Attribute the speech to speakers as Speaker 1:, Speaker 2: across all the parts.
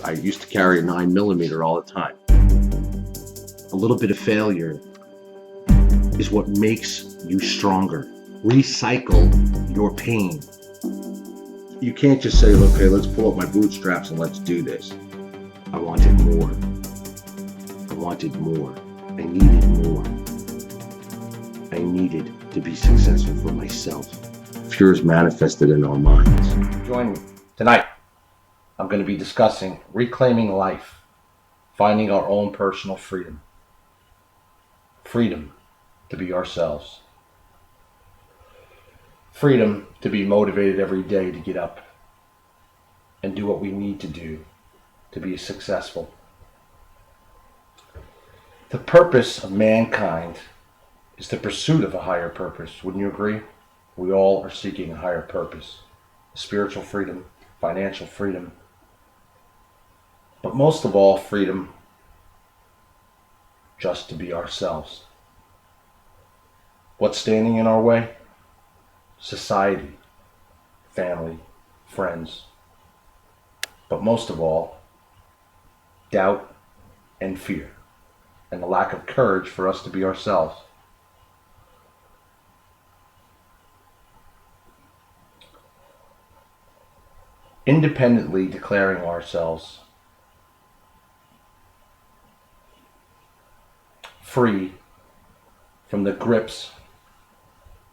Speaker 1: I used to carry a 9mm all the time. A little bit of failure is what makes you stronger. Recycle your pain. You can't just say, okay, let's pull up my bootstraps and let's do this. I wanted more. I wanted more. I needed more. I needed to be successful for myself. Fear is manifested in our minds. Join me. Tonight, I'm going to be discussing reclaiming life, finding our own personal freedom. Freedom to be ourselves. Freedom to be motivated every day to get up and do what we need to do to be successful. The purpose of mankind is the pursuit of a higher purpose. Wouldn't you agree? We all are seeking a higher purpose. Spiritual freedom, financial freedom, but most of all, freedom just to be ourselves. What's standing in our way? Society, family, friends, but most of all, doubt and fear, and the lack of courage for us to be ourselves. Independently declaring ourselves free from the grips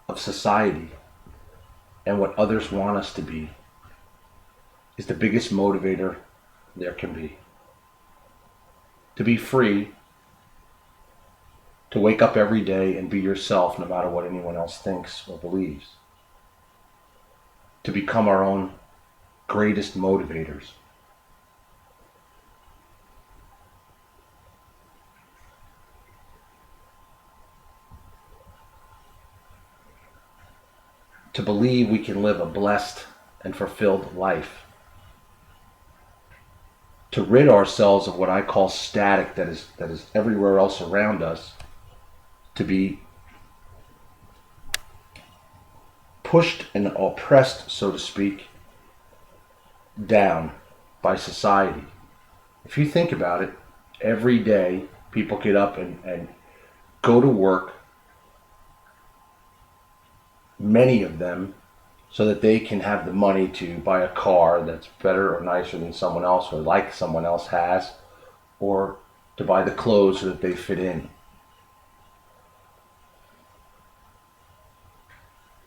Speaker 1: of society and what others want us to be is the biggest motivator there can be. To be free, to wake up every day and be yourself no matter what anyone else thinks or believes. To become our own greatest motivators. To believe we can live a blessed and fulfilled life. To rid ourselves of what I call static that is everywhere else around us. To be pushed and oppressed, so to speak, down by society. If you think about it, every day people get up and go to work, many of them, so that they can have the money to buy a car that's better or nicer than someone else or like someone else has, or to buy the clothes so that they fit in.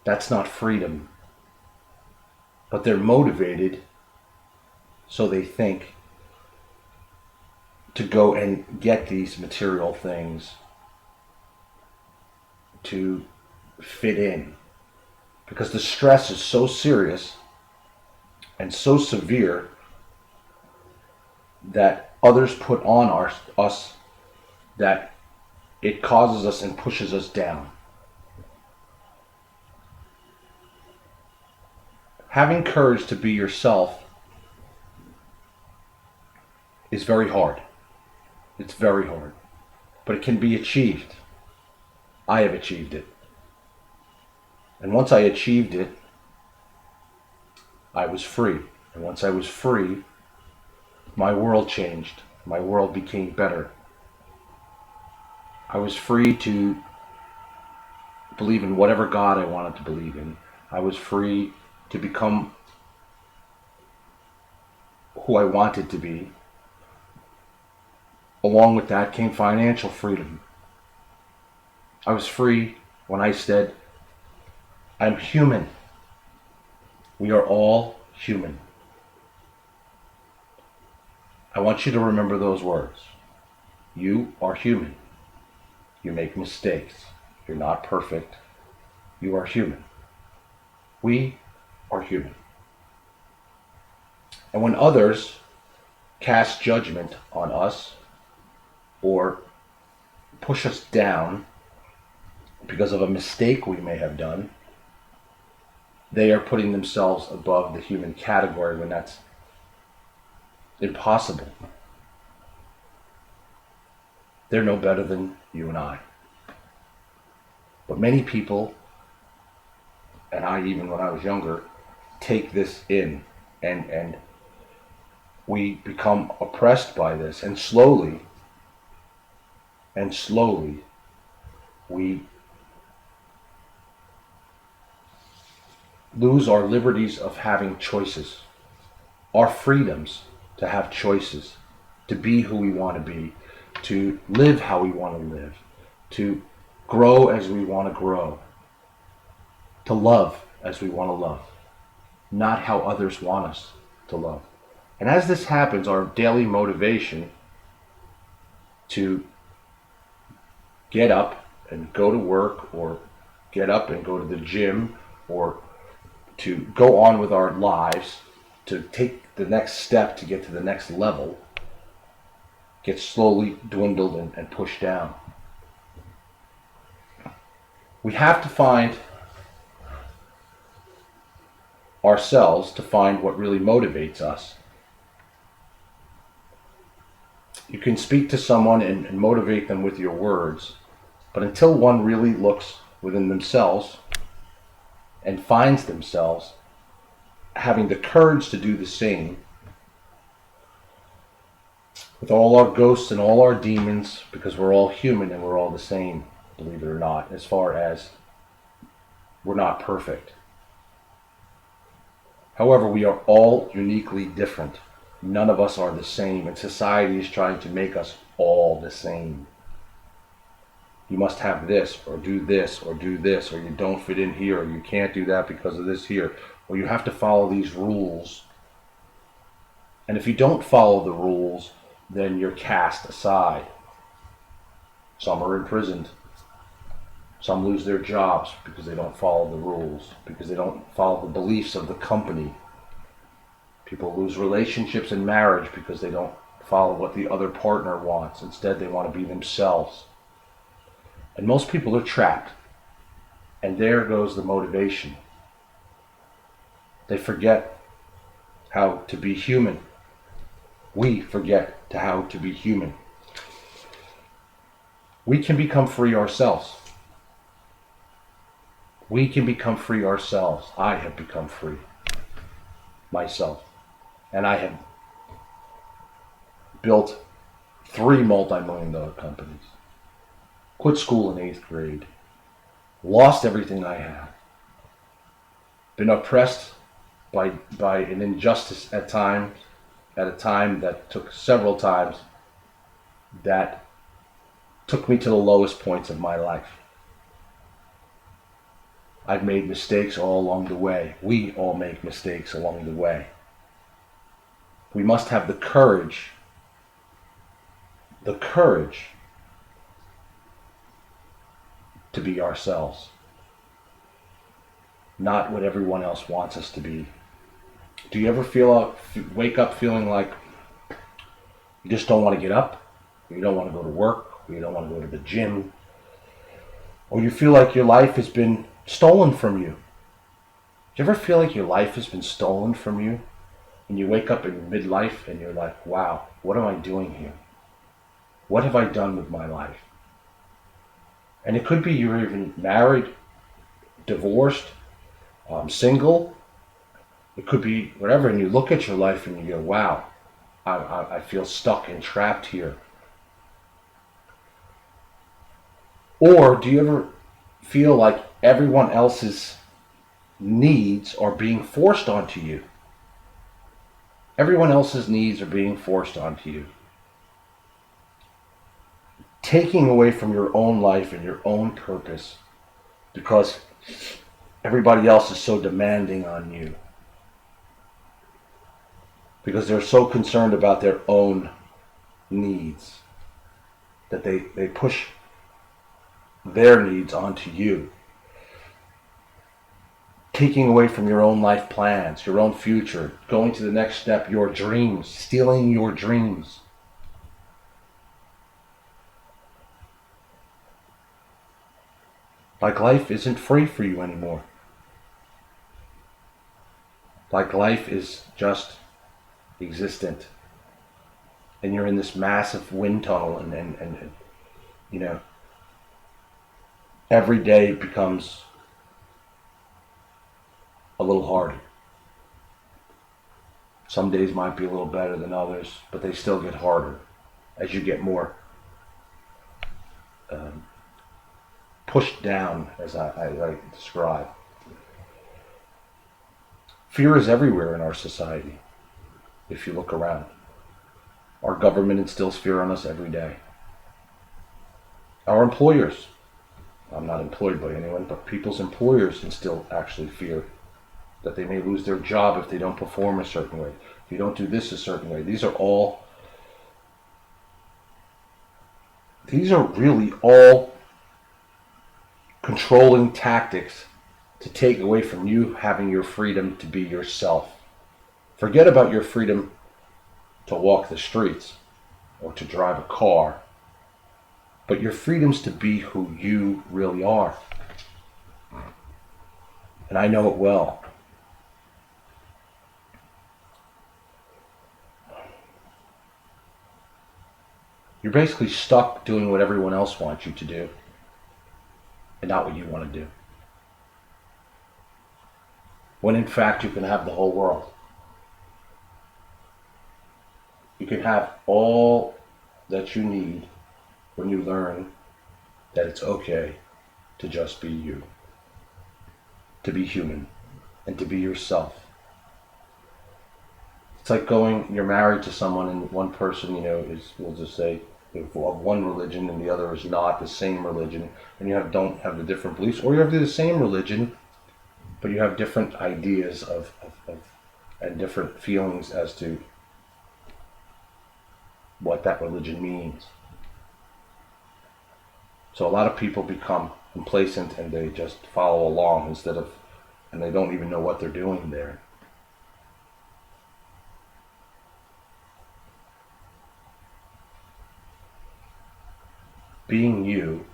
Speaker 1: That's not freedom. But they're motivated, so they think, to go and get these material things to fit in. Because the stress is so serious and so severe that others put on us that it causes us and pushes us down. Having courage to be yourself is very hard. It's very hard. But it can be achieved. I have achieved it. And once I achieved it, I was free. And once I was free, my world changed. My world became better. I was free to believe in whatever God I wanted to believe in. I was free to become who I wanted to be. Along with that came financial freedom. I was free when I said, I'm human. We are all human. I want you to remember those words. You are human. You make mistakes. You're not perfect. You are human. We are human. And when others cast judgment on us or push us down because of a mistake we may have done, they are putting themselves above the human category when that's impossible. They're no better than you and I. But many people, and I even when I was younger, take this in and we become oppressed by this, and slowly, we lose our liberties of having choices, our freedoms to have choices, to be who we want to be, to live how we want to live, to grow as we want to grow, to love as we want to love, not how others want us to love. And as this happens, our daily motivation to get up and go to work, or get up and go to the gym, or to go on with our lives, to take the next step to get to the next level, gets slowly dwindled and pushed down. We have to find ourselves, to find what really motivates us. You can speak to someone and motivate them with your words, but until one really looks within themselves and finds themselves having the courage to do the same, with all our ghosts and all our demons, because we're all human and we're all the same, believe it or not, as far as we're not perfect. However, we are all uniquely different. None of us are the same, and society is trying to make us all the same. You must have this, or do this, or do this, or you don't fit in here, or you can't do that because of this here, or you have to follow these rules. And if you don't follow the rules, then you're cast aside. Some are imprisoned. Some lose their jobs because they don't follow the rules, because they don't follow the beliefs of the company. People lose relationships and marriage because they don't follow what the other partner wants. Instead, they want to be themselves. And most people are trapped. And there goes the motivation. They forget how to be human. We forget how to be human. We can become free ourselves. We can become free ourselves. I have become free myself. And I have built 3 multi-million-dollar companies. Quit school in 8th grade. Lost everything I had. Been oppressed by an injustice at times, at a time that took several times, that took me to the lowest points of my life. I've made mistakes all along the way. We all make mistakes along the way. We must have the courage to be ourselves, not what everyone else wants us to be. Do you ever wake up feeling like you just don't want to get up, or you don't want to go to work, or you don't want to go to the gym, or you feel like your life has been stolen from you? Do you ever feel like your life has been stolen from you? And you wake up in midlife and you're like, wow, what am I doing here? What have I done with my life? And it could be you're even married, divorced, single. It could be whatever, and you look at your life and you go, wow, I feel stuck and trapped here. Or do you ever feel like everyone else's needs are being forced onto you? Everyone else's needs are being forced onto you. Taking away from your own life and your own purpose because everybody else is so demanding on you. Because they're so concerned about their own needs that they push their needs onto you. Taking away from your own life plans, your own future, going to the next step, your dreams, stealing your dreams. Like life isn't free for you anymore. Like life is just existent. And you're in this massive wind tunnel and you know, every day becomes a little harder. Some days might be a little better than others, but they still get harder as you get more pushed down, as I like to describe. Fear is everywhere in our society, if you look around. Our government instills fear on us every day. Our employers, I'm not employed by anyone, but people's employers instill actually fear that they may lose their job if they don't perform a certain way, if you don't do this a certain way. These are really all controlling tactics to take away from you having your freedom to be yourself. Forget about your freedom to walk the streets or to drive a car, but your freedom's to be who you really are. And I know it well. You're basically stuck doing what everyone else wants you to do and not what you want to do. When in fact you can have the whole world. You can have all that you need when you learn that it's okay to just be you, to be human, and to be yourself. It's like you're married to someone and one person, we'll just say, of one religion and the other is not the same religion, and you don't have the different beliefs, or you have the same religion, but you have different ideas of and different feelings as to what that religion means. So a lot of people become complacent and they just follow along and they don't even know what they're doing there. Being you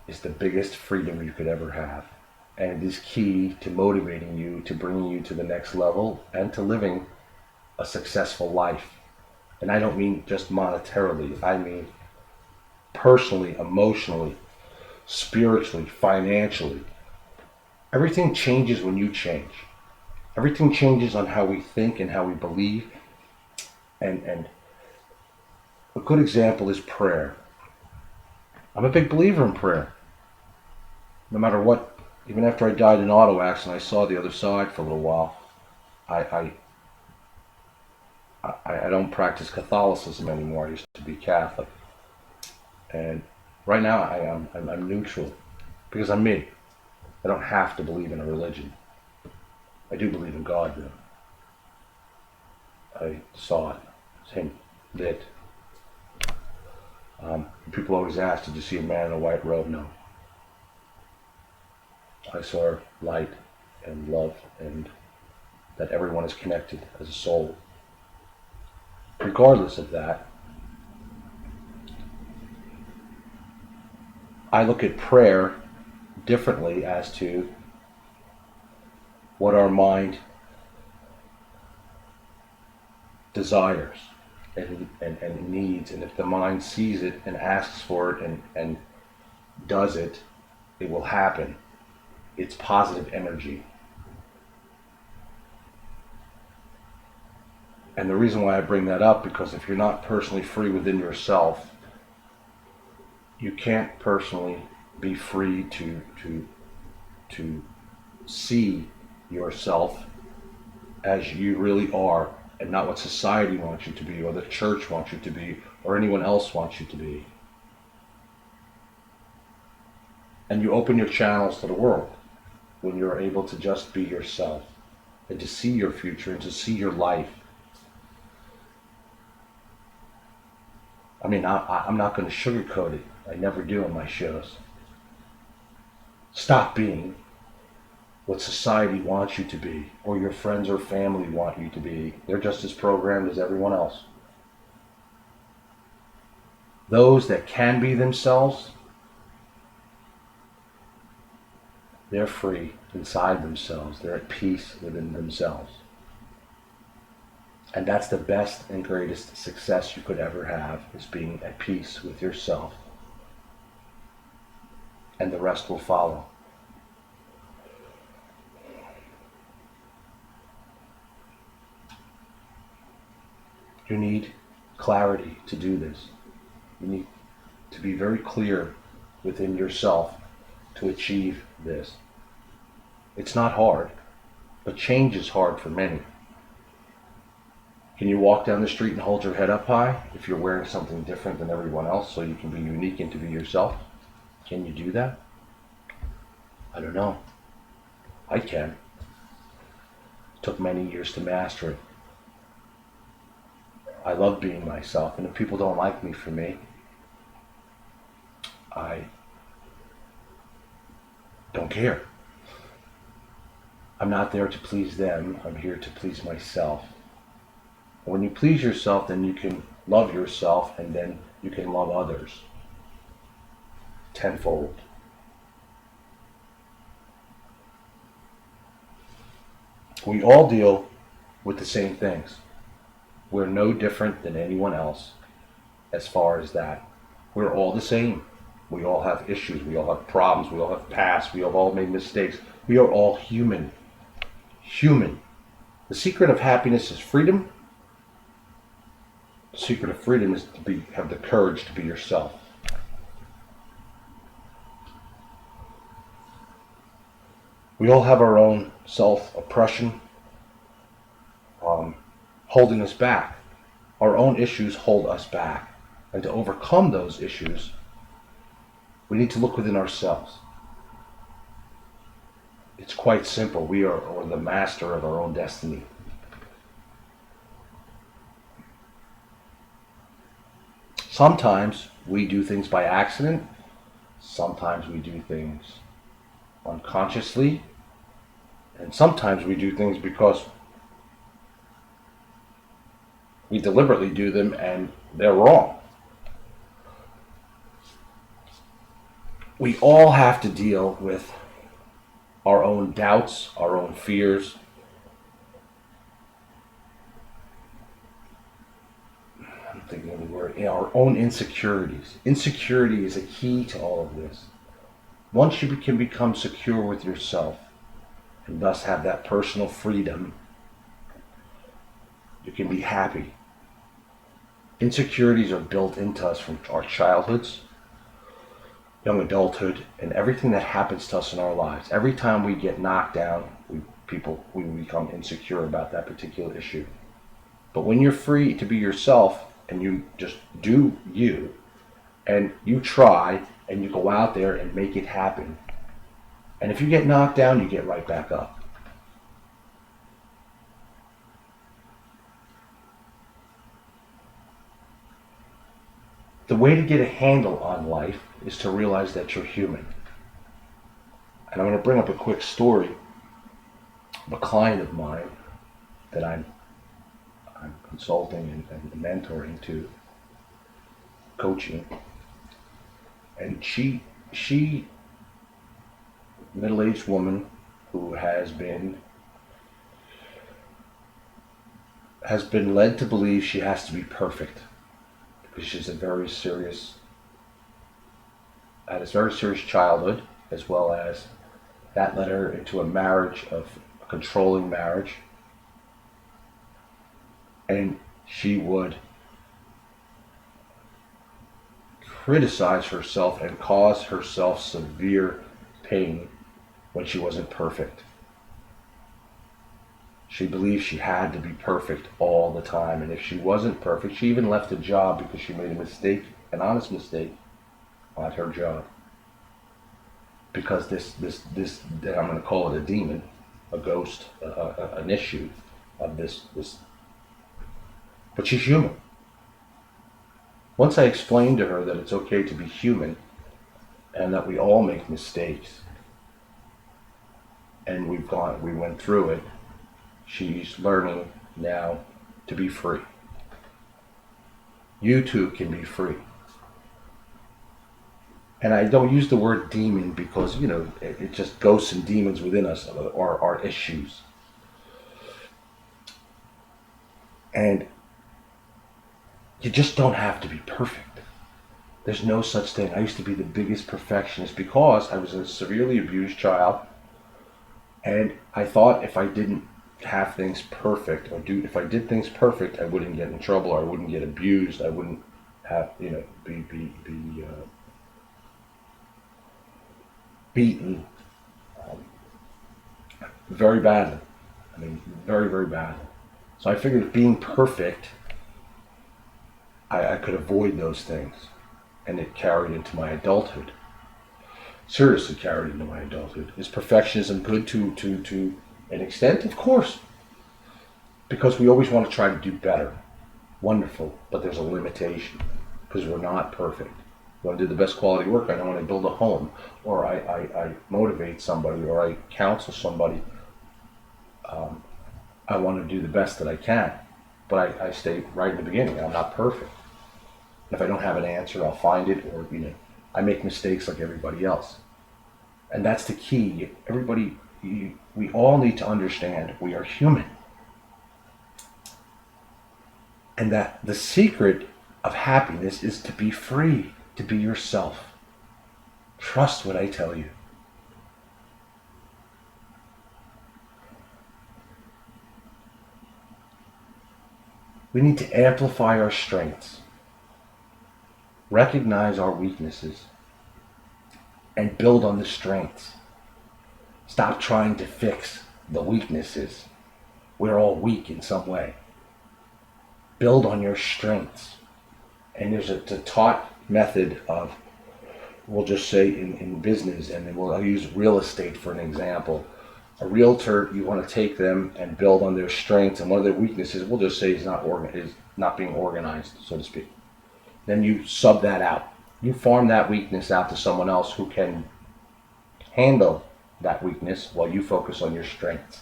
Speaker 1: is the biggest freedom you could ever have. And it is key to motivating you, to bringing you to the next level, and to living a successful life. And I don't mean just monetarily. I mean personally, emotionally, spiritually, financially. Everything changes when you change. Everything changes on how we think and how we believe. And a good example is prayer. I'm a big believer in prayer. No matter what, even after I died in an auto accident, I saw the other side for a little while. I don't practice Catholicism anymore. I used to be Catholic. And right now I'm neutral because I'm me. I don't have to believe in a religion. I do believe in God, though. I saw it. It's Him lit. People always ask, did you see a man in a white robe? No. I saw light and love and that everyone is connected as a soul. Regardless of that, I look at prayer differently as to what our mind desires and needs, and if the mind sees it and asks for it and does it, it will happen. It's positive energy. And the reason why I bring that up, because if you're not personally free within yourself, you can't personally be free to see yourself as you really are, and not what society wants you to be, or the church wants you to be, or anyone else wants you to be. And you open your channels to the world when you're able to just be yourself, and to see your future, and to see your life. I mean, I'm not going to sugarcoat it. I never do in my shows. Stop being what society wants you to be, or your friends or family want you to be. They're just as programmed as everyone else. Those that can be themselves, they're free inside themselves. They're at peace within themselves. And that's the best and greatest success you could ever have, is being at peace with yourself. And the rest will follow. You need clarity to do this. You need to be very clear within yourself to achieve this. It's not hard, but change is hard for many. Can you walk down the street and hold your head up high if you're wearing something different than everyone else so you can be unique and to be yourself? Can you do that? I don't know. I can. It took many years to master it. I love being myself, and if people don't like me for me, I don't care. I'm not there to please them. I'm here to please myself. When you please yourself, then you can love yourself, and then you can love others tenfold. We all deal with the same things. We're no different than anyone else as far as that. We're all the same. We all have issues. We all have problems. We all have past. We have all made mistakes. We are all human. Human. The secret of happiness is freedom. The secret of freedom is to have the courage to be yourself. We all have our own self-oppression holding us back. Our own issues hold us back. And to overcome those issues, we need to look within ourselves. It's quite simple. We are the master of our own destiny. Sometimes we do things by accident. Sometimes we do things unconsciously. And sometimes we do things because we deliberately do them and they're wrong. We all have to deal with our own doubts, our own fears. I'm thinking of the word, our own insecurities. Insecurity is a key to all of this. Once you can become secure with yourself and thus have that personal freedom, you can be happy. Insecurities are built into us from our childhoods, young adulthood, and everything that happens to us in our lives. Every time we get knocked down, we become insecure about that particular issue. But when you're free to be yourself and you just do you, and you try and you go out there and make it happen, and if you get knocked down, you get right back up. The way to get a handle on life is to realize that you're human. And I'm going to bring up a quick story of a client of mine that I'm consulting and mentoring to, coaching. And she middle-aged woman who has been led to believe she has to be perfect because she's had a very serious childhood, as well as that led her into a controlling marriage. And she would criticize herself and cause herself severe pain when she wasn't perfect. She believed she had to be perfect all the time, and if she wasn't perfect, she even left a job because she made a mistake, an honest mistake, on her job. Because this I'm going to call it a demon, a ghost, an issue of this. But she's human. Once I explained to her that it's okay to be human, and that we all make mistakes, and we went through it, she's learning now to be free. You too can be free. And I don't use the word demon because, it just ghosts and demons within us are our issues. And you just don't have to be perfect. There's no such thing. I used to be the biggest perfectionist because I was a severely abused child. And I thought if I didn't have things perfect, or if I did things perfect, I wouldn't get in trouble, or I wouldn't get abused, I wouldn't have, be beaten very badly. I mean, very, very badly. So I figured being perfect, I could avoid those things. And it carried into my adulthood. Seriously carried into my adulthood. Is perfectionism good to an extent? Of course. Because we always want to try to do better. Wonderful. But there's a limitation. Because we're not perfect. I want to do the best quality work. I know when I build a home, or I motivate somebody, or I counsel somebody, I want to do the best that I can. But I state right in the beginning, I'm not perfect. If I don't have an answer, I'll find it, or I make mistakes like everybody else. And that's the key. We all need to understand we are human. And that the secret of happiness is to be free, to be yourself. Trust what I tell you. We need to amplify our strengths, recognize our weaknesses, and build on the strengths. Stop trying to fix the weaknesses. We're all weak in some way. Build on your strengths. And there's a taught method of, we'll just say in business, and then I'll use real estate for an example. A realtor, you want to take them and build on their strengths, and one of their weaknesses, we'll just say, is not being organized, so to speak. Then you sub that out. You farm that weakness out to someone else who can handle that weakness while you focus on your strengths.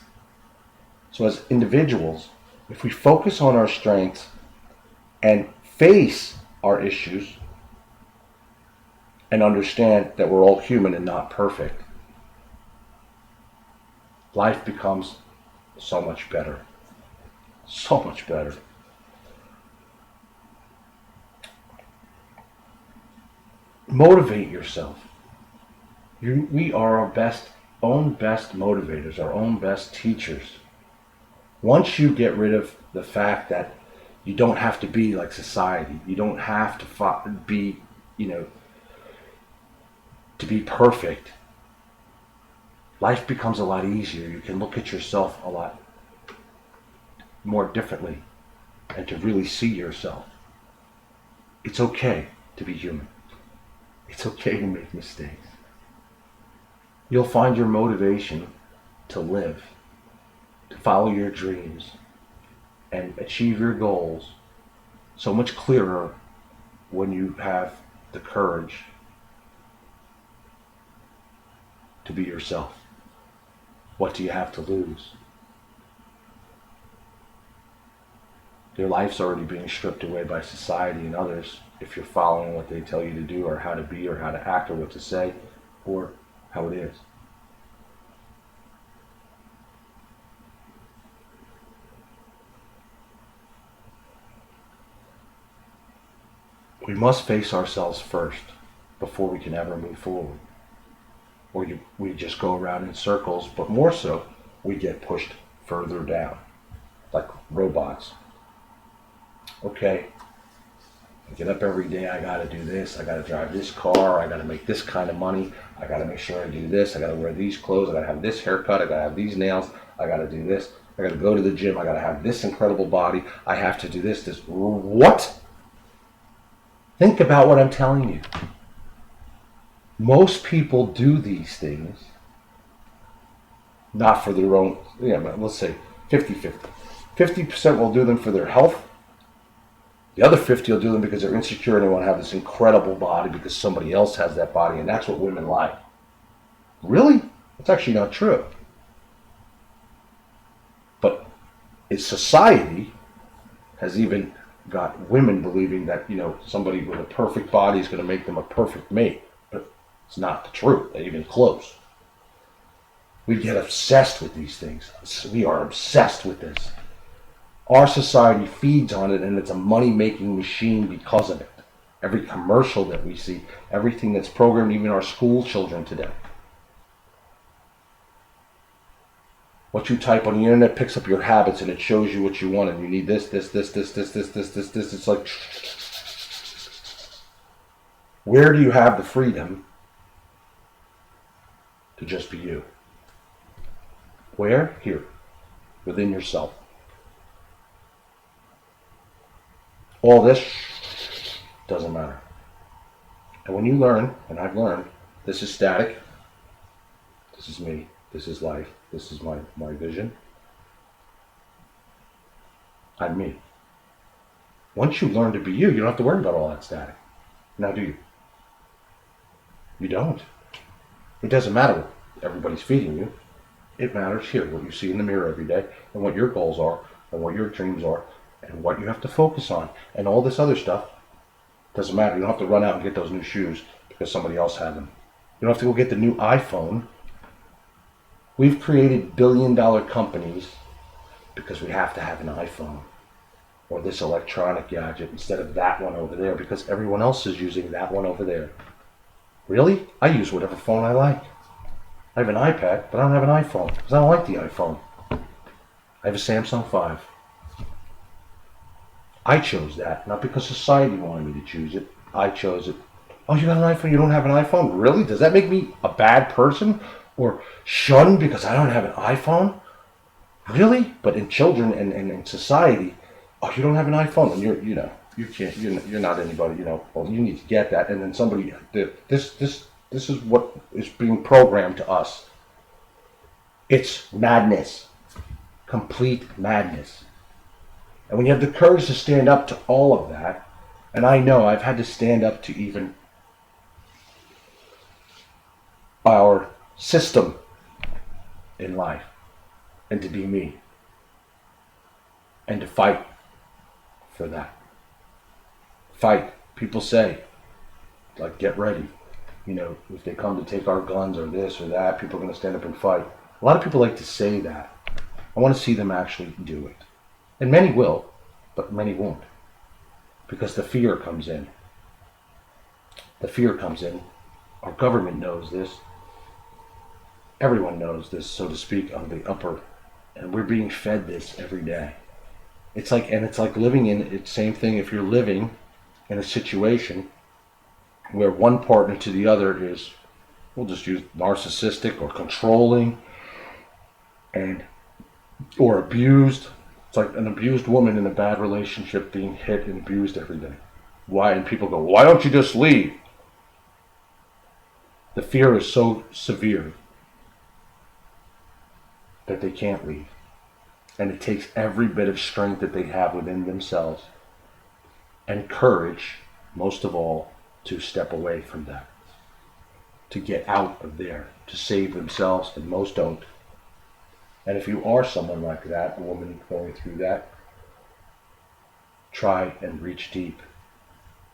Speaker 1: So as individuals, if we focus on our strengths and face our issues and understand that we're all human and not perfect, life becomes so much better. So much better. Motivate yourself. We are our own best motivators, our own best teachers. Once you get rid of the fact that you don't have to be like society, you don't have to be, to be perfect, life becomes a lot easier. You can look at yourself a lot more differently and to really see yourself. It's okay to be human. It's okay to make mistakes. You'll find your motivation to live, to follow your dreams, and achieve your goals so much clearer when you have the courage to be yourself. What do you have to lose? Your life's already being stripped away by society and others if you're following what they tell you to do, or how to be, or how to act, or what to say, or how it is. We must face ourselves first before we can ever move forward. Or we just go around in circles, but more so, we get pushed further down, like robots. Okay, I get up every day, I gotta do this, I gotta drive this car, I gotta make this kind of money, I gotta make sure I do this, I gotta wear these clothes, I gotta have this haircut, I gotta have these nails, I gotta do this, I gotta go to the gym, I gotta have this incredible body, I have to do this. What? Think about what I'm telling you. Most people do these things not for their own, but let's say 50-50. 50% will do them for their health. The other 50 will do them because they're insecure and they want to have this incredible body because somebody else has that body, and that's what women like. Really? That's actually not true. But society has even got women believing that, somebody with a perfect body is going to make them a perfect mate. But it's not the truth, even close. We get obsessed with these things. We are obsessed with this. Our society feeds on it, and it's a money-making machine because of it. Every commercial that we see, everything that's programmed, even our school children today. What you type on the internet picks up your habits and it shows you what you want, and you need this. It's like, where do you have the freedom to just be you? Where? Here. Within yourself. All this doesn't matter. And when you learn, and I've learned, this is static, this is me, this is life, this is my vision, I'm me. Once you learn to be you, you don't have to worry about all that static. Now do you? You don't. It doesn't matter what everybody's feeding you. It matters here, what you see in the mirror every day, and what your goals are, and what your dreams are, and what you have to focus on. And all this other stuff doesn't matter. You don't have to run out and get those new shoes because somebody else had them. You don't have to go get the new iPhone. We've created billion-dollar companies because we have to have an iPhone or this electronic gadget instead of that one over there because everyone else is using that one over there. Really? I use whatever phone I like. I have an iPad, but I don't have an iPhone because I don't like the iPhone. I have a Samsung 5. I chose that, not because society wanted me to choose it. I chose it. Oh, you got an iPhone? You don't have an iPhone? Really? Does that make me a bad person? Or shunned because I don't have an iPhone? Really? But in children and in society, oh, you don't have an iPhone, and you can't, you're not anybody, well, you need to get that. And then somebody, this is what is being programmed to us. It's madness. Complete madness. And when you have the courage to stand up to all of that, and I know I've had to stand up to even our system in life, and to be me, and to fight for that. Fight. People say, like, get ready. If they come to take our guns or this or that, people are going to stand up and fight. A lot of people like to say that. I want to see them actually do it. And many will, but many won't. Because the fear comes in. The fear comes in. Our government knows this. Everyone knows this, so to speak, on the upper. And we're being fed this every day. It's like living in it. Same thing if you're living in a situation where one partner to the other is, we'll just use narcissistic or controlling or abused. It's like an abused woman in a bad relationship being hit and abused every day. Why? And people go, why don't you just leave? The fear is so severe that they can't leave. And it takes every bit of strength that they have within themselves and courage, most of all, to step away from that, to get out of there, to save themselves, and most don't. And if you are someone like that, a woman going through that, try and reach deep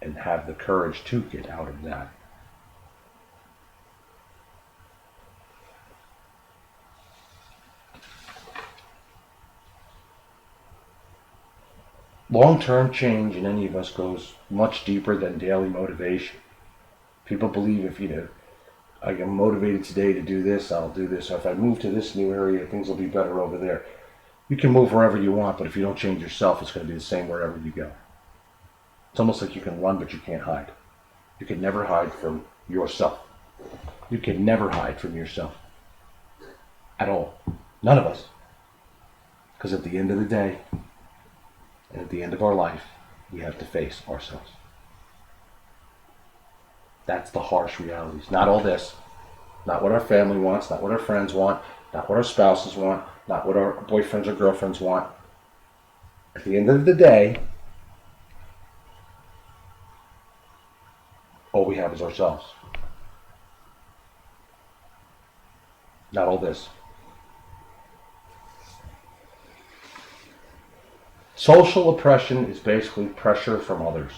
Speaker 1: and have the courage to get out of that. Long-term change in any of us goes much deeper than daily motivation. People believe if, I am motivated today to do this, I'll do this. Or if I move to this new area, things will be better over there. You can move wherever you want, but if you don't change yourself, it's going to be the same wherever you go. It's almost like you can run, but you can't hide. You can never hide from yourself. You can never hide from yourself. At all. None of us. Because at the end of the day, and at the end of our life, we have to face ourselves. That's the harsh realities. Not all this. Not what our family wants, not what our friends want, not what our spouses want, not what our boyfriends or girlfriends want. At the end of the day, all we have is ourselves. Not all this. Social oppression is basically pressure from others.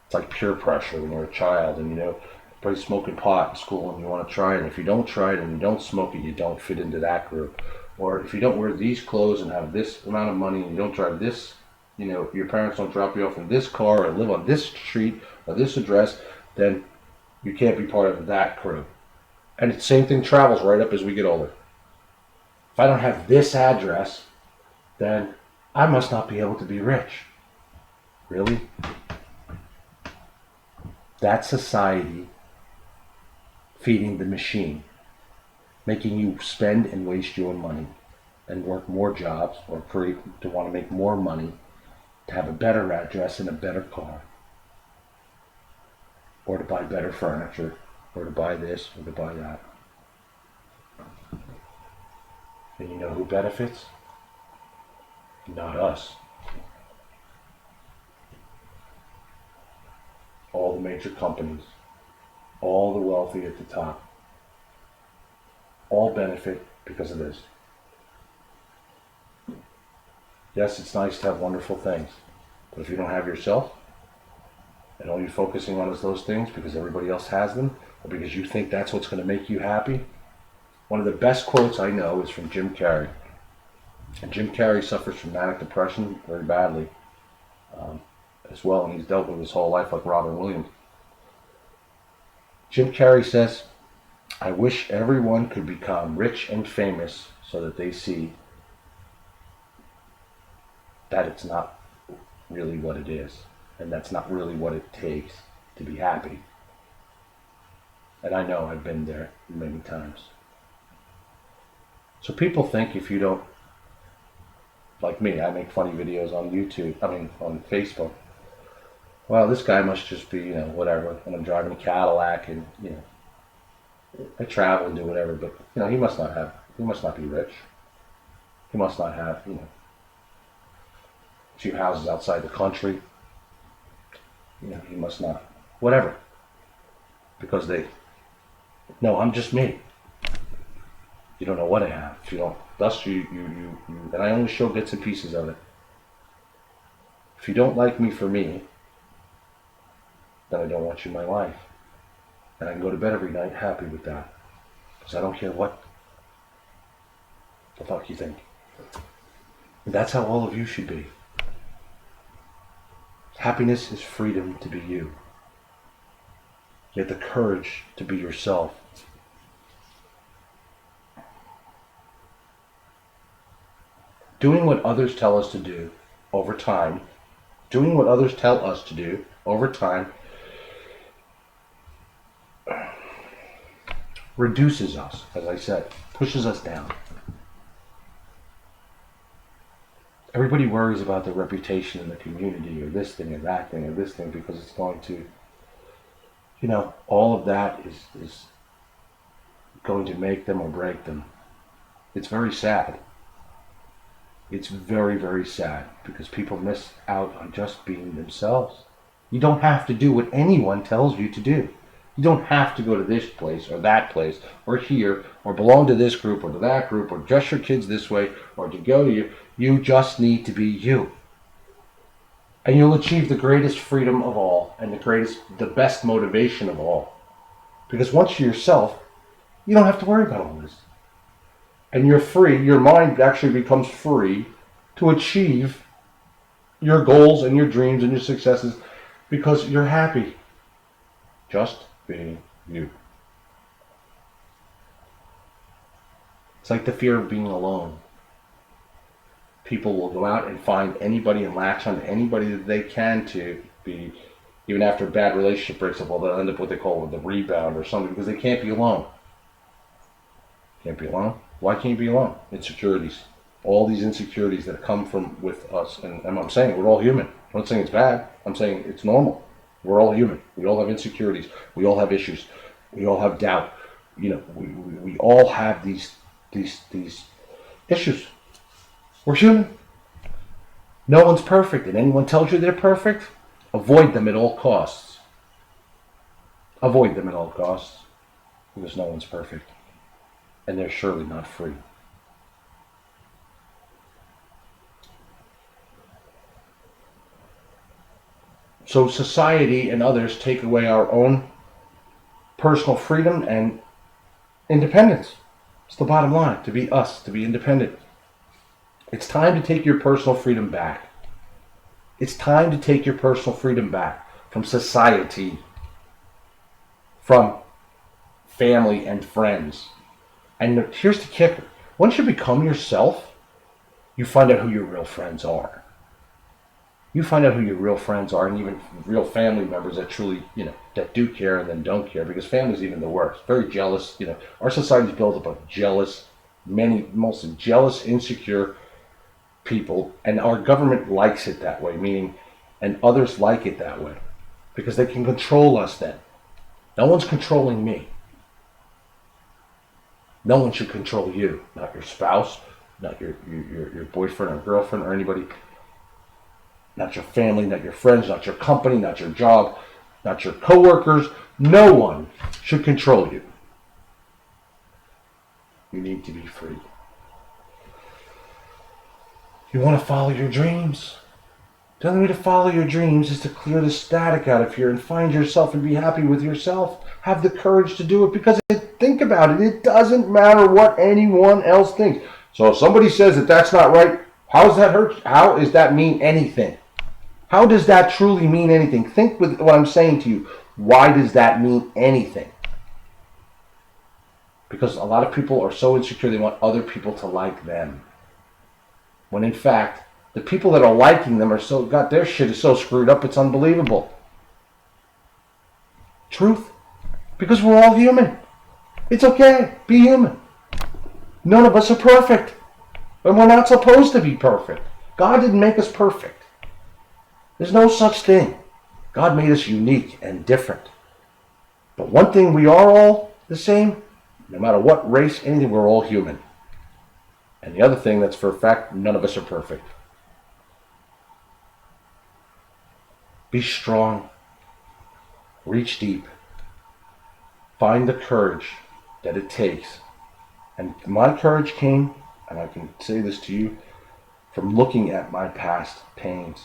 Speaker 1: It's like peer pressure when you're a child and everybody's smoking pot in school and you want to try it. And if you don't try it and you don't smoke it, you don't fit into that group. Or if you don't wear these clothes and have this amount of money and you don't drive this, your parents don't drop you off in this car or live on this street or this address, then you can't be part of that crew. And the same thing travels right up as we get older. If I don't have this address, then I must not be able to be rich. Really? That's society feeding the machine, making you spend and waste your money and work more jobs or to want to make more money, to have a better address and a better car, or to buy better furniture, or to buy this, or to buy that. And you know who benefits? Not us. All the major companies, all the wealthy at the top, all benefit because of this. Yes, it's nice to have wonderful things, but if you don't have yourself, and all you're focusing on is those things because everybody else has them, or because you think that's what's going to make you happy. One of the best quotes I know is from Jim Carrey. And Jim Carrey suffers from manic depression very badly as well, and he's dealt with his whole life like Robin Williams. Jim Carrey says, "I wish everyone could become rich and famous so that they see that it's not really what it is, and that's not really what it takes to be happy." And I know I've been there many times. So people think if you don't, like me, I make funny videos on on Facebook. Well, this guy must just be, whatever, and I'm driving a Cadillac and, I travel and do whatever, but, he must not be rich. He must not have, a few houses outside the country. He must not, whatever. Because no, I'm just me. You don't know what I have. If you don't, thus you, and I only show bits and pieces of it. If you don't like me for me, then I don't want you in my life. And I can go to bed every night happy with that. Because I don't care what the fuck you think. And that's how all of you should be. Happiness is freedom to be you. You have the courage to be yourself. Doing what others tell us to do over time, reduces us, as I said, pushes us down. Everybody worries about their reputation in the community, or this thing, or that thing, or this thing, because it's going to, all of that is going to make them or break them. It's very sad. It's very, very sad, because people miss out on just being themselves. You don't have to do what anyone tells you to do. You don't have to go to this place or that place or here or belong to this group or to that group or dress your kids this way or to go to you. You just need to be you. And you'll achieve the greatest freedom of all and the best motivation of all. Because once you're yourself, you don't have to worry about all this. And you're free, your mind actually becomes free to achieve your goals and your dreams and your successes because you're happy just being you. It's like the fear of being alone. People will go out and find anybody and latch on to anybody that they can to be, even after a bad relationship breaks up, they'll end up what they call the rebound or something because they can't be alone. Can't be alone? Why can't you be alone? Insecurities. All these insecurities that come from with us, and I'm saying we're all human. I'm not saying it's bad. I'm saying it's normal. We're all human. We all have insecurities. We all have issues. We all have doubt. We all have these issues. We're human. No one's perfect, and anyone tells you they're perfect, avoid them at all costs. Avoid them at all costs, because no one's perfect, and they're surely not free. So society and others take away our own personal freedom and independence. It's the bottom line, to be us, to be independent. It's time to take your personal freedom back. It's time to take your personal freedom back from society, from family and friends. And here's the kicker. Once you become yourself, you find out who your real friends are. You find out who your real friends are, and even real family members that truly, that do care and then don't care, because family's even the worst. Very jealous, Our society's built up of jealous, mostly jealous, insecure people, and our government likes it that way, meaning, and others like it that way, because they can control us then. No one's controlling me. No one should control you, not your spouse, not your boyfriend or girlfriend or anybody. Not your family, not your friends, not your company, not your job, not your coworkers. No one should control you. You need to be free. You want to follow your dreams? The only way to follow your dreams is to clear the static out of here and find yourself and be happy with yourself. Have the courage to do it, because think about it. It doesn't matter what anyone else thinks. So if somebody says that that's not right, how does that hurt? How does that mean anything? How does that truly mean anything? Think with what I'm saying to you. Why does that mean anything? Because a lot of people are so insecure they want other people to like them. When in fact, the people that are liking them got their shit is so screwed up, it's unbelievable. Truth. Because we're all human. It's okay. Be human. None of us are perfect. And we're not supposed to be perfect. God didn't make us perfect. There's no such thing. God made us unique and different. But one thing, we are all the same. No matter what race, anything, we're all human. And the other thing that's for a fact, none of us are perfect. Be strong. Reach deep. Find the courage that it takes. And my courage came, and I can say this to you, from looking at my past pains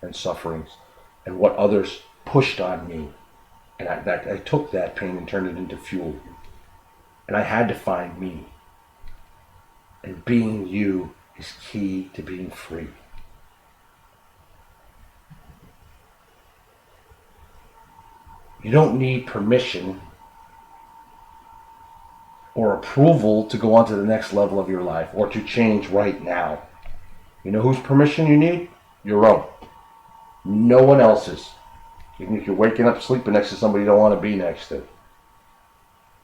Speaker 1: and sufferings and what others pushed on me. And I took that pain and turned it into fuel. And I had to find me. And being you is key to being free. You don't need permission or approval to go on to the next level of your life or to change right now. You know whose permission you need? Your own. No one else's. Even if you're waking up sleeping next to somebody you don't want to be next to.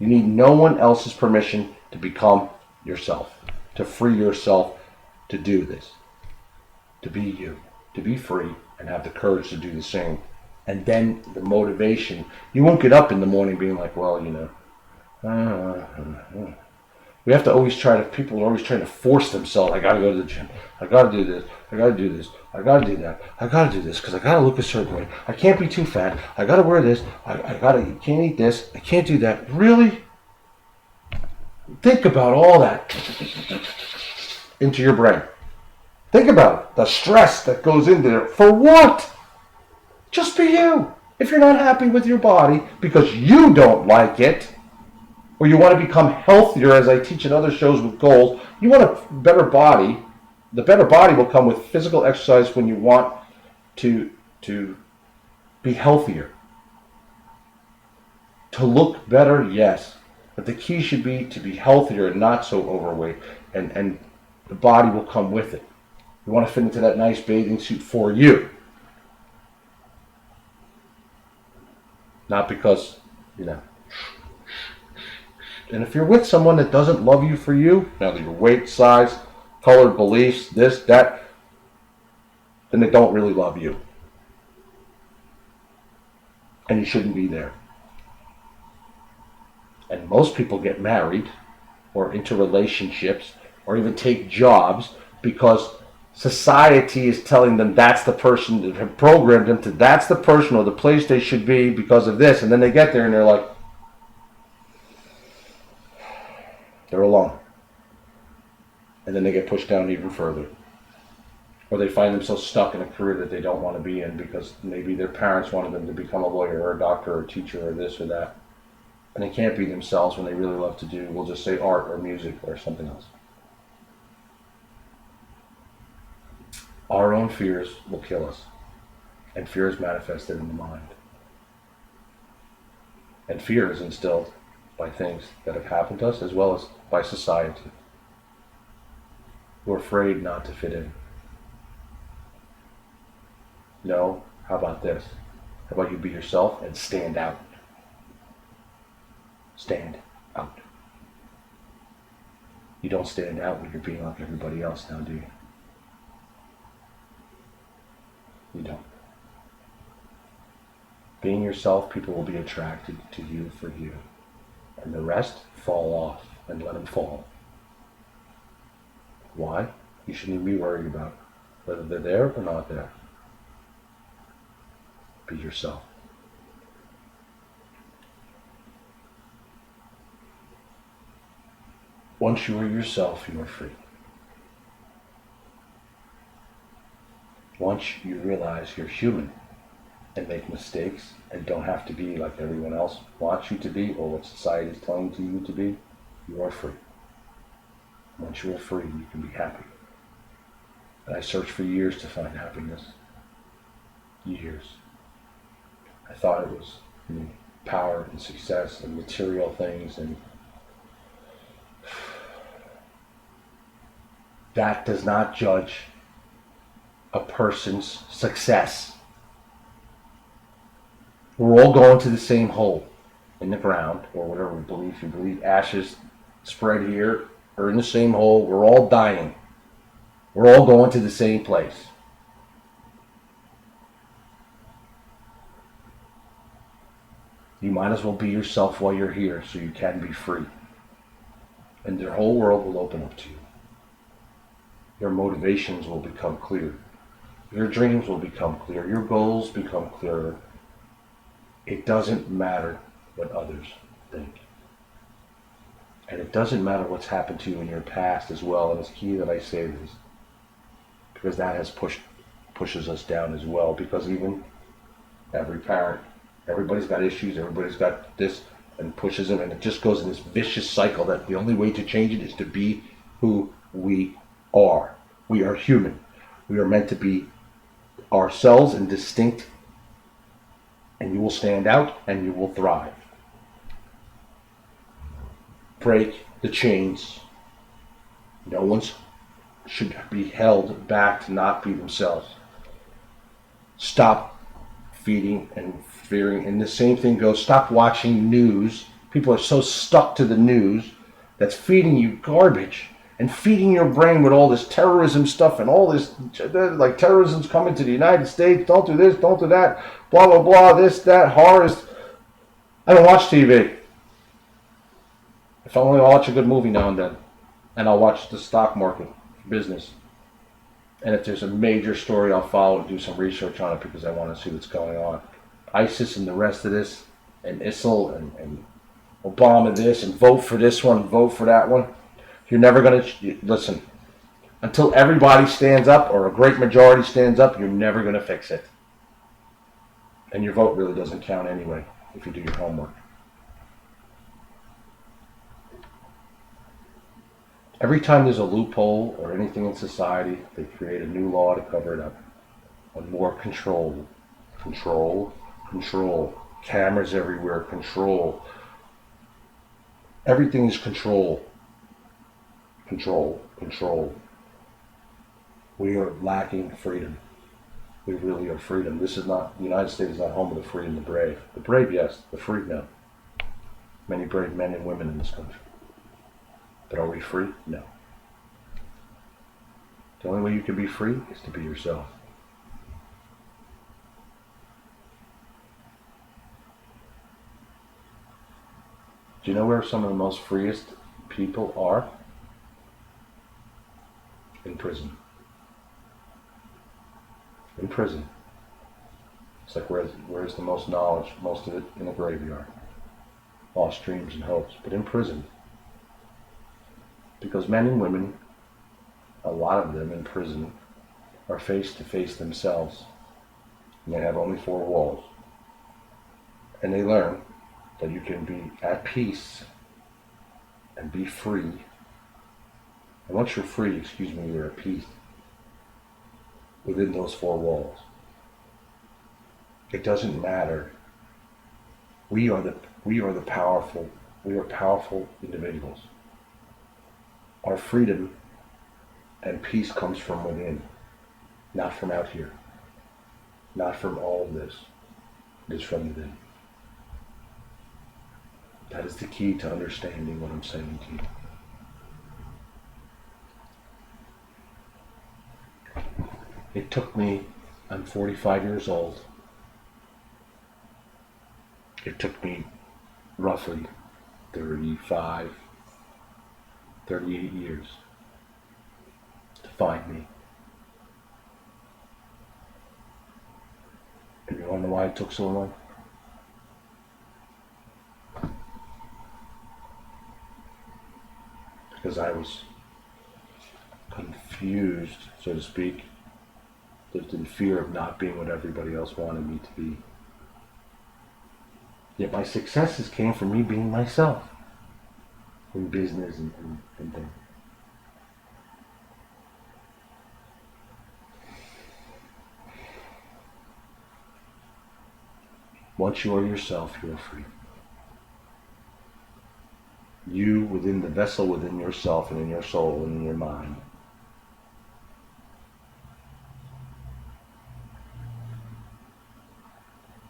Speaker 1: You need no one else's permission to become yourself, to free yourself to do this, to be you, to be free and have the courage to do the same. And then the motivation. You won't get up in the morning being like, well, we have to always people are always trying to force themselves. I gotta go to the gym. I gotta do this. I gotta do this. I gotta do that. I gotta do this because I gotta look a certain way. I can't be too fat. I gotta wear this. You can't eat this. I can't do that. Really? Think about all that into your brain. Think about it. The stress that goes into there. For what? Just be you. If you're not happy with your body because you don't like it, or you want to become healthier, as I teach in other shows with goals, you want a better body. The better body will come with physical exercise when you want to be healthier. To look better, yes. But the key should be to be healthier and not so overweight. And the body will come with it. You want to fit into that nice bathing suit for you. Not because, And if you're with someone that doesn't love you for you, now that your weight, size, color, beliefs, this, that, then they don't really love you. And you shouldn't be there. And most people get married or into relationships or even take jobs because society is telling them that's the person that have programmed them to, that's the person or the place they should be because of this. And then they get there and they're like, they're alone. And then they get pushed down even further. Or they find themselves stuck in a career that they don't want to be in because maybe their parents wanted them to become a lawyer or a doctor or a teacher or this or that. And they can't be themselves when they really love to do, we'll just say art or music or something else. Our own fears will kill us. And fear is manifested in the mind. And fear is instilled by things that have happened to us as well as by society. who are afraid not to fit in. No, how about this? How about you be yourself and stand out? Stand out. You don't stand out when you're being like everybody else now, do you? You don't. Being yourself, people will be attracted to you for you. And the rest, fall off and let them fall. Why? You shouldn't even be worried about whether they're there or not there. Be yourself. Once you are yourself, you are free. Once you realize you're human and make mistakes and don't have to be like everyone else wants you to be or what society is telling you to be, you are free. Once you are free, you can be happy. And I searched for years to find happiness. Years. I thought it was in power and success and material things, and that does not judge a person's success. We're all going to the same hole in the ground, or whatever belief you believe. Ashes spread here, or in the same hole. We're all dying. We're all going to the same place. You might as well be yourself while you're here so you can be free. And your whole world will open up to you. Your motivations will become clear. Your dreams will become clear. Your goals become clearer. It doesn't matter what others think. And it doesn't matter what's happened to you in your past as well. And it's key that I say this, because that has pushes us down as well. Because even every parent, everybody's got issues, everybody's got this, and pushes them, and it just goes in this vicious cycle that the only way to change it is to be who we are. We are human. We are meant to be ourselves and distinct, and you will stand out and you will thrive. Break the chains. No one should be held back to not be themselves. Stop feeding and fearing. And the same thing goes, stop watching news. People are so stuck to the news that's feeding you garbage and feeding your brain with all this terrorism stuff and all this, like terrorism's coming to the United States, don't do this, don't do that, blah, blah, blah, this, that, horrors. I don't watch TV. If I only watch a good movie now and then, and I'll watch the stock market business. And if there's a major story, I'll follow and do some research on it because I want to see what's going on. ISIS and the rest of this, and ISIL and Obama this, and vote for this one, vote for that one. You're never going to, listen, until everybody stands up or a great majority stands up, you're never going to fix it. And your vote really doesn't count anyway if you do your homework. Every time there's a loophole or anything in society, they create a new law to cover it up. And more control. Control. Control. Cameras everywhere. Control. Everything is control. Control. Control. We are lacking freedom. We really are freedom. This is not, the United States is not home of the free and the brave. The brave, yes. The free, no. Many brave men and women in this country. But are we free? No. The only way you can be free is to be yourself. Do you know where some of the most freest people are? In prison. In prison. It's like where's the most knowledge? Most of it in a graveyard. Lost dreams and hopes. But in prison. Because men and women, a lot of them in prison, are face to face themselves. And they have only 4 walls. And they learn that you can be at peace and be free. And once you're free, you're at peace within those 4 walls. It doesn't matter. We are powerful. We are powerful individuals. Our freedom And peace comes from within, not from out here, not from all of this. It is from within. That is the key to understanding what I'm saying to you. It took me, I'm 45 years old. It took me roughly 38 years to find me. And you want to know why it took so long? Because I was confused, so to speak, lived in fear of not being what everybody else wanted me to be. Yet my successes came from me being myself in business and things. Once you are yourself, you are free. You within the vessel within yourself and in your soul and in your mind.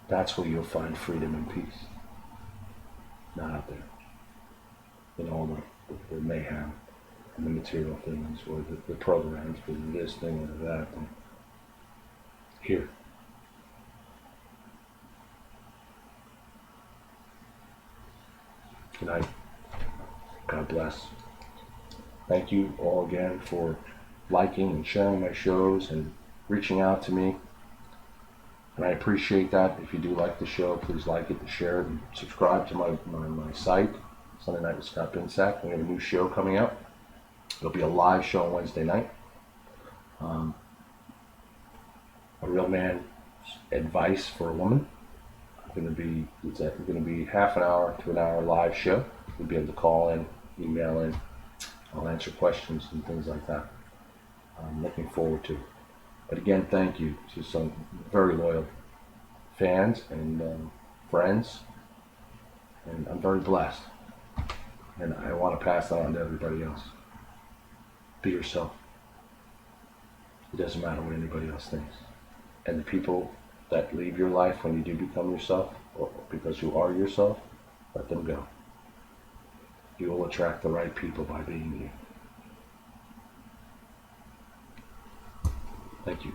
Speaker 1: That's where you'll find freedom and peace. Not out there. In all the mayhem and the material things or the programs for this thing or that thing. Here. Good night. God bless. Thank you all again for liking and sharing my shows and reaching out to me. And I appreciate that. If you do like the show, please like it and share it and subscribe to my site, Sunday Night with Scott Binsack. We have a new show coming out. It'll be a live show on Wednesday night. A real man's advice for a woman. It's going to be half an hour to an hour live show. You'll be able to call in, email in. I'll answer questions and things like that. I'm looking forward to it. But again, thank you to some very loyal fans and friends. And I'm very blessed. And I want to pass that on to everybody else. Be yourself. It doesn't matter what anybody else thinks. And the people that leave your life when you do become yourself, or because you are yourself, let them go. You will attract the right people by being you. Thank you.